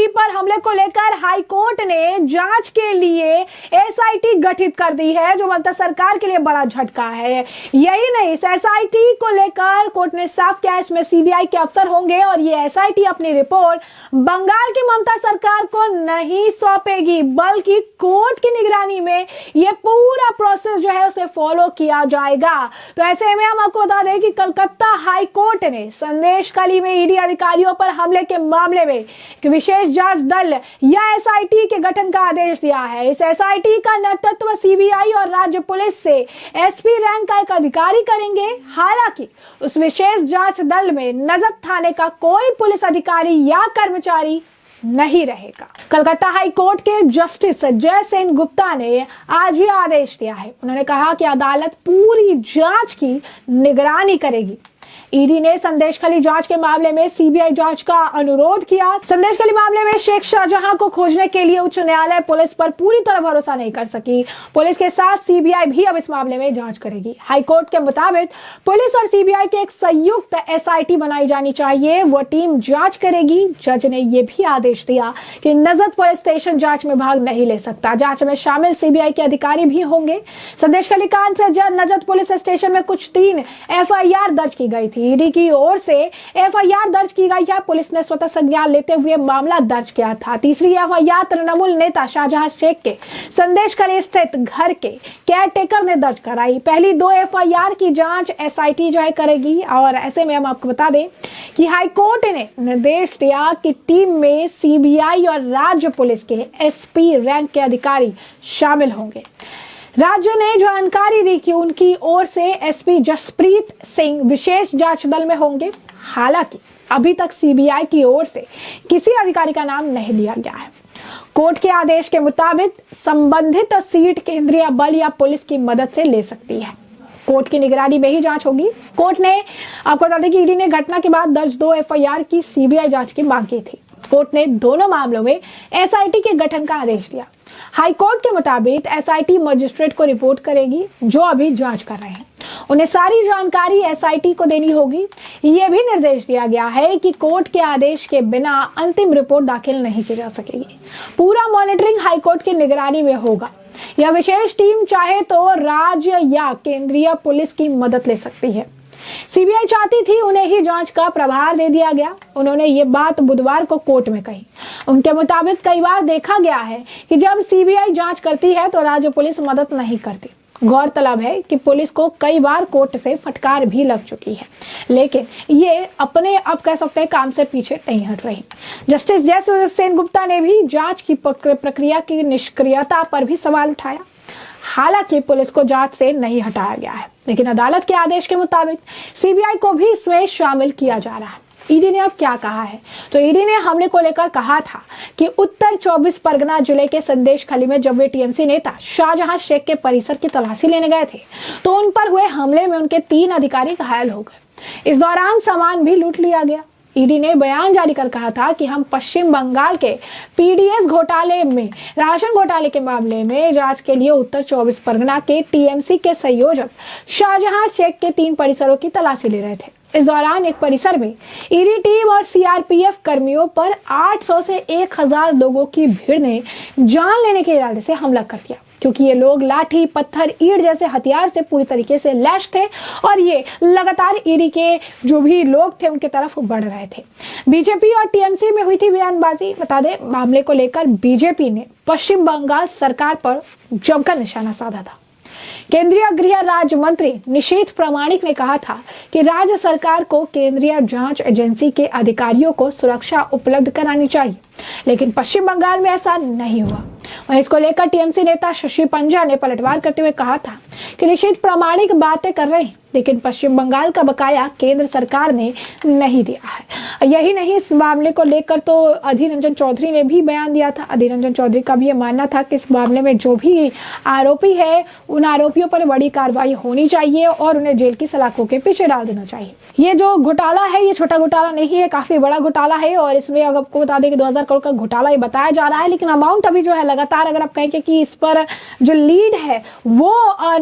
पर हमले को लेकर हाई कोर्ट ने जांच के लिए एसआईटी गठित कर दी है, जो ममता सरकार के लिए बड़ा झटका है। यही नहीं, इस एसआईटी को लेकर कोर्ट ने साफ किया इसमें सीबीआई के अफसर होंगे और ये एसआईटी अपनी रिपोर्ट बंगाल की ममता सरकार को नहीं सौंपेगी, बल्कि कोर्ट की निगरानी में ये पूरा प्रोसेस जो है उसे फॉलो किया जाएगा। तो ऐसे में हम आपको बता दें कि कलकत्ता हाई कोर्ट ने संदेशखाली में ईडी अधिकारियों पर हमले के मामले में विशेष जांच दल या एसआईटी के गठन का आदेश दिया है। इस एसआईटी का नेतृत्व सीबीआई और राज्य पुलिस से एसपी रैंक का एक अधिकारी करेंगे। हालांकि उस विशेष जांच दल में नजद थाने का कोई पुलिस अधिकारी या कर्मचारी नहीं रहेगा। कलकत्ता हाई कोर्ट के जस्टिस जय सेन गुप्ता ने आज यह आदेश दिया है। उन्होंने कहा कि अदालत पूरी जांच की निगरानी करेगी। ईडी ने संदेशखाली जांच के मामले में सीबीआई जांच का अनुरोध किया। संदेशखाली मामले में शेख शाहजहां को खोजने के लिए उच्च न्यायालय पुलिस पर पूरी तरह भरोसा नहीं कर सकी। पुलिस के साथ सीबीआई भी अब इस मामले में जांच करेगी। हाईकोर्ट के मुताबिक पुलिस और सीबीआई के एक संयुक्त एसआईटी बनाई जानी चाहिए, वो टीम जांच करेगी। जज ने यह भी आदेश दिया कि नजद पुलिस स्टेशन जांच में भाग नहीं ले सकता। जांच में शामिल सीबीआई के अधिकारी भी होंगे। संदेशखाली कांड से नजद पुलिस स्टेशन में कुछ 3 एफआईआर दर्ज की गई थी। ईडी की ओर से एफआईआर दर्ज की गई है। पुलिस ने स्वतः संज्ञान लेते हुए मामला दर्ज किया था। तीसरी एफआईआर तृणमूल नेता शाहजहां शेख के संदेशखाली स्थित घर के केयरटेकर ने दर्ज कराई। पहली 2 एफआईआर की जांच एसआईटी जो है करेगी। और ऐसे में हम आपको बता दें कि हाईकोर्ट ने निर्देश दिया कि टीम में सीबीआई और राज्य पुलिस के एसपी रैंक के अधिकारी शामिल होंगे। राज्य ने जानकारी दी कि उनकी ओर से एसपी जसप्रीत सिंह विशेष जांच दल में होंगे। हालांकि अभी तक सीबीआई की ओर से किसी अधिकारी का नाम नहीं लिया गया है। कोर्ट के आदेश के मुताबिक संबंधित सीट केंद्रीय बल या पुलिस की मदद से ले सकती है। कोर्ट की निगरानी में ही जांच होगी। कोर्ट ने आपको बता दें कि ईडी ने घटना के बाद दर्ज 2 एफआईआर की सीबीआई जांच की मांग की थी। कोर्ट ने दोनों मामलों में एसआईटी के गठन का आदेश दिया। हाईकोर्ट के मुताबिक एसआईटी मजिस्ट्रेट को रिपोर्ट करेगी, जो अभी जांच कर रहे हैं। उन्हें सारी जानकारी एसआईटी को देनी होगी। यह भी निर्देश दिया गया है कि कोर्ट के आदेश के बिना अंतिम रिपोर्ट दाखिल नहीं की जा सकेगी। पूरा मॉनिटरिंग हाईकोर्ट की निगरानी में होगा। यह विशेष टीम चाहे तो राज्य या केंद्रीय पुलिस की मदद ले सकती है। सीबीआई चाहती थी उन्हें ही जांच का प्रभार दे दिया गया। उन्होंने ये बात बुधवार को कोर्ट में कही। उनके मुताबिक कई बार देखा गया है कि जब सीबीआई जांच करती है तो राज्य पुलिस मदद नहीं करती। गौरतलब है कि पुलिस को कई बार कोर्ट से फटकार भी लग चुकी है, लेकिन ये अपने अब कह सकते हैं काम से पीछे नहीं हट रही। जस्टिस जय सेन गुप्ता ने भी जांच की प्रक्रिया की निष्क्रियता पर भी सवाल उठाया। हालांकि पुलिस को जांच से नहीं हटाया गया है, लेकिन अदालत के आदेश के मुताबिक सीबीआई को भी इसमें शामिल किया जा रहा है। ईडी ने अब क्या कहा है, तो ईडी ने हमले को लेकर कहा था कि उत्तर 24 परगना जिले के संदेशखाली में जब वे टीएमसी नेता शाहजहां शेख के परिसर की तलाशी लेने गए थे तो उन पर हुए हमले में उनके 3 अधिकारी घायल हो गए। इस दौरान सामान भी लूट लिया गया। ईडी ने बयान जारी कर कहा था कि हम पश्चिम बंगाल के पीडीएस घोटाले में राशन घोटाले के मामले में जांच के लिए उत्तर 24 परगना के टीएमसी के संयोजक शाहजहां शेख के 3 परिसरों की तलाशी ले रहे थे। इस दौरान एक परिसर में ईडी टीम और सीआरपीएफ कर्मियों पर 800 से 1000 लोगों की भीड़ ने जान लेने के इरादे से हमला कर दिया, क्योंकि ये लोग लाठी, पत्थर, ईंट जैसे हथियार से पूरी तरीके से लैस थे और ये लगातार ईडी के जो भी लोग थे उनके तरफ बढ़ रहे थे। बीजेपी और टीएमसी में हुई थी बयानबाजी। बता दें, मामले को लेकर बीजेपी ने पश्चिम बंगाल सरकार पर जमकर निशाना साधा था। केंद्रीय गृह राज्य मंत्री निशीथ प्रामाणिक ने कहा था कि राज्य सरकार को केंद्रीय जांच एजेंसी के अधिकारियों को सुरक्षा उपलब्ध करानी चाहिए, लेकिन पश्चिम बंगाल में ऐसा नहीं हुआ। वहीं इसको लेकर टीएमसी नेता शशि पंजा ने पलटवार करते हुए कहा था कि निशीथ प्रामाणिक बातें कर रहे हैं, लेकिन पश्चिम बंगाल का बकाया केंद्र सरकार ने नहीं दिया है। यही नहीं, इस मामले को लेकर तो अधीर रंजन चौधरी ने भी बयान दिया था। अधीर रंजन चौधरी का भी ये मानना था कि इस मामले में जो भी आरोपी है उन आरोपियों पर बड़ी कार्रवाई होनी चाहिए और उन्हें जेल की सलाखों के पीछे डाल देना चाहिए। ये जो घोटाला है ये छोटा घोटाला नहीं है, काफी बड़ा घोटाला है और इसमें अगर आपको बता दें कि 2000 करोड़ का घोटाला ये बताया जा रहा है, लेकिन अमाउंट अभी जो है लगातार अगर आप कहेंगे कि इस पर जो लीड है वो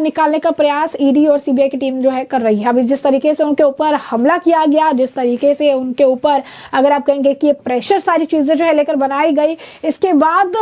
निकालने का प्रयास ईडी और सीबीआई की टीम जो है कर रही है। अब जिस तरीके से उनके ऊपर हमला किया गया, जिस तरीके से उनके ऊपर अगर आप कहेंगे कि ये प्रेशर सारी चीजें जो है लेकर बनाई गई, इसके बाद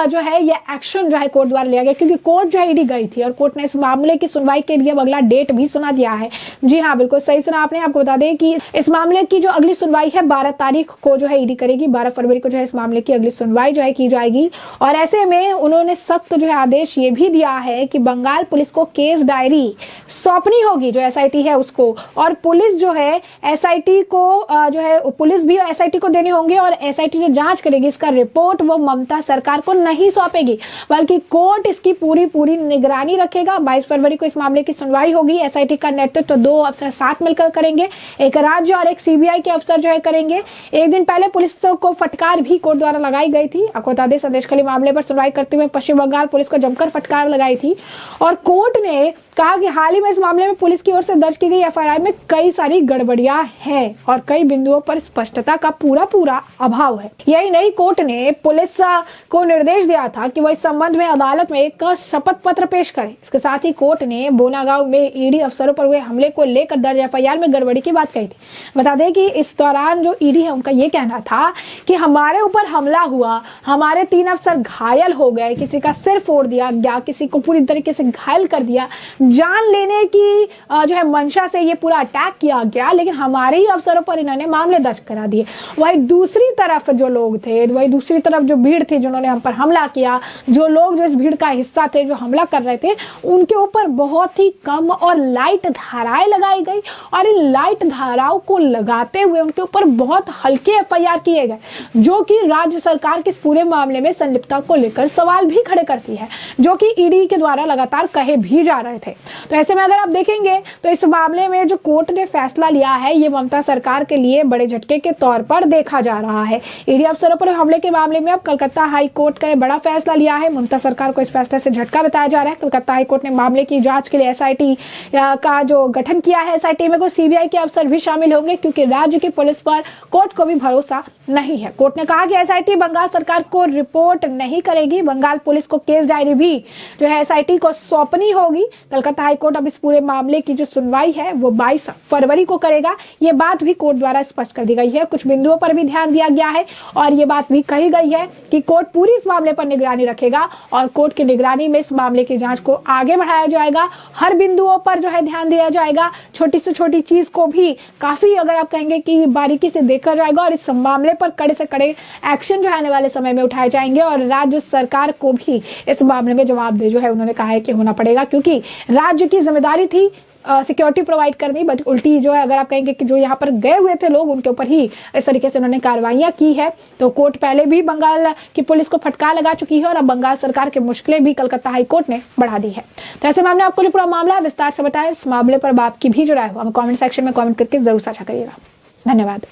जो है ये एक्शन जो है कोर्ट द्वारा लिया गया, क्योंकि कोर्ट जो है ईडी गई थी और कोर्ट ने इस मामले की सुनवाई के लिए अगला डेट भी सुना दिया है। जी हाँ, बिल्कुल सही सुना आपने। आपको बता दें कि इस मामले की जो अगली सुनवाई है 12 तारीख को जो है ईडी करेगी। 12 फरवरी को जो है इस मामले की अगली सुनवाई जो है की जाएगी। और ऐसे में उन्होंने सख्त जो है आदेश ये भी दिया है कि बंगाल पुलिस को केस डायरी सौंपनी होगी, जो एसआईटी है उसको, और पुलिस जो है एसआईटी को जो है पुलिस भी एसआईटी को देने होंगे, और एसआईटी जो जांच करेगी इसका रिपोर्ट वो ममता सरकार को नहीं सौंपेगी, बल्कि कोर्ट इसकी पूरी निगरानी रखेगा। 22 फरवरी को इस मामले की सुनवाई होगी। एसआईटी का नेतृत्व 2 अफसर साथ मिलकर करेंगे, एक राज्य और एक सीबीआई के अफसर जो है करेंगे। एक दिन पहले पुलिस को फटकार भी कोर्ट द्वारा लगाई गई थी। आपको बता दें, संदेशखाली मामले पर सुनवाई करते हुए पश्चिम बंगाल पुलिस को जमकर फटकार लगाई थी और कोर्ट ने कहा कि हाल ही में इस मामले में पुलिस की ओर से दर्ज की गई एफआईआर में कई सारी गड़बड़ियां हैं और कई बिंदुओं पर स्पष्टता का पूरा अभाव है। यही नहीं, कोर्ट ने पुलिस को निर्देश दिया था कि वह इस संबंध में अदालत में एक शपथ पत्र पेश करे। इसके साथ ही कोर्ट ने बोनागांव में ईडी अफसरों पर हुए हमले को लेकर दर्ज एफआईआर में गड़बड़ी की बात कही थी। बता दें कि इस दौरान जो ईडी है उनका ये कहना था कि हमारे ऊपर हमला हुआ, हमारे 3 अफसर घायल हो गए, किसी का सिर फोड़ दिया गया, किसी को पूरी तरीके से घायल कर दिया, जान लेने की जो है मंशा से ये पूरा अटैक किया गया, लेकिन हमारे ही अफसरों पर इन्होंने मामले दर्ज करा दिए। वही दूसरी तरफ जो लोग थे, वही दूसरी तरफ जो भीड़ थी जिन्होंने हम पर हमला किया, जो लोग जो इस भीड़ का हिस्सा थे, जो हमला कर रहे थे, उनके ऊपर बहुत ही कम और लाइट धाराएं लगाई गई और इन लाइट धाराओं को लगाते हुए उनके ऊपर बहुत हल्के एफआईआर किए गए, जो कि राज्य सरकार के इस पूरे मामले में संलिप्तता को लेकर सवाल भी खड़े करती है, जो कि ईडी के द्वारा लगातार कहे भी जा रहे थे। तो ऐसे में अगर आप देखेंगे तो इस मामले में जो कोर्ट ने फैसला लिया है ये ममता सरकार के लिए बड़े झटके के तौर पर देखा जा रहा है। ईडी अफसरों पर हमले के मामले में अब कलकत्ता हाई कोर्ट ने बड़ा फैसला लिया है। ममता सरकार को इस फैसले से झटका बताया जा रहा है। कलकत्ता हाई कोर्ट ने मामले की जांच के लिए एसआईटी का जो गठन किया है, एसआईटी में सीबीआई के अफसर भी शामिल होंगे, क्योंकि राज्य की पुलिस पर कोर्ट को भी भरोसा नहीं है। कोर्ट ने कहा कि एसआईटी बंगाल सरकार को रिपोर्ट नहीं करेगी, बंगाल पुलिस को केस डायरी भी जो है एसआईटी को सौंपनी होगी। कलकत्ता हाई कोर्ट अब इस पूरे मामले की जो सुनवाई है वो 22 फरवरी को करेगा। ये बात भी कोर्ट द्वारा स्पष्ट कर दी गई है। कुछ बिंदुओं पर भी ध्यान दिया गया है और ये बात भी कही गई है कि कोर्ट पूरी इस मामले पर निगरानी रखेगा और कोर्ट की निगरानी में इस मामले की जांच को आगे बढ़ाया जाएगा। हर बिंदुओं पर जो है ध्यान दिया जाएगा, छोटी से छोटी चीज को भी काफी अगर आप कहेंगे कि बारीकी से देखा जाएगा और इस मामले पर कड़े से कड़े एक्शन जो है आने वाले समय में उठाए जाएंगे और राज्य सरकार को भी इस मामले में जवाबदेह जो है उन्होंने कहा है कि होना पड़ेगा, क्योंकि राज्य की जिम्मेदारी थी सिक्योरिटी प्रोवाइड करनी, बट उल्टी जो है अगर आप कहेंगे कि जो यहाँ पर गए हुए थे लोग उनके ऊपर ही इस तरीके से उन्होंने कार्रवाइयां की है। तो कोर्ट पहले भी बंगाल की पुलिस को फटकार लगा चुकी है और अब बंगाल सरकार की मुश्किलें भी कलकत्ता हाई कोर्ट ने बढ़ा दी है। तो ऐसे मामले आपको जो पूरा मामला है विस्तार से बताया, इस मामले पर आपकी भी जो राय हो हमें कॉमेंट सेक्शन में कॉमेंट करके जरूर साझा करिएगा। धन्यवाद।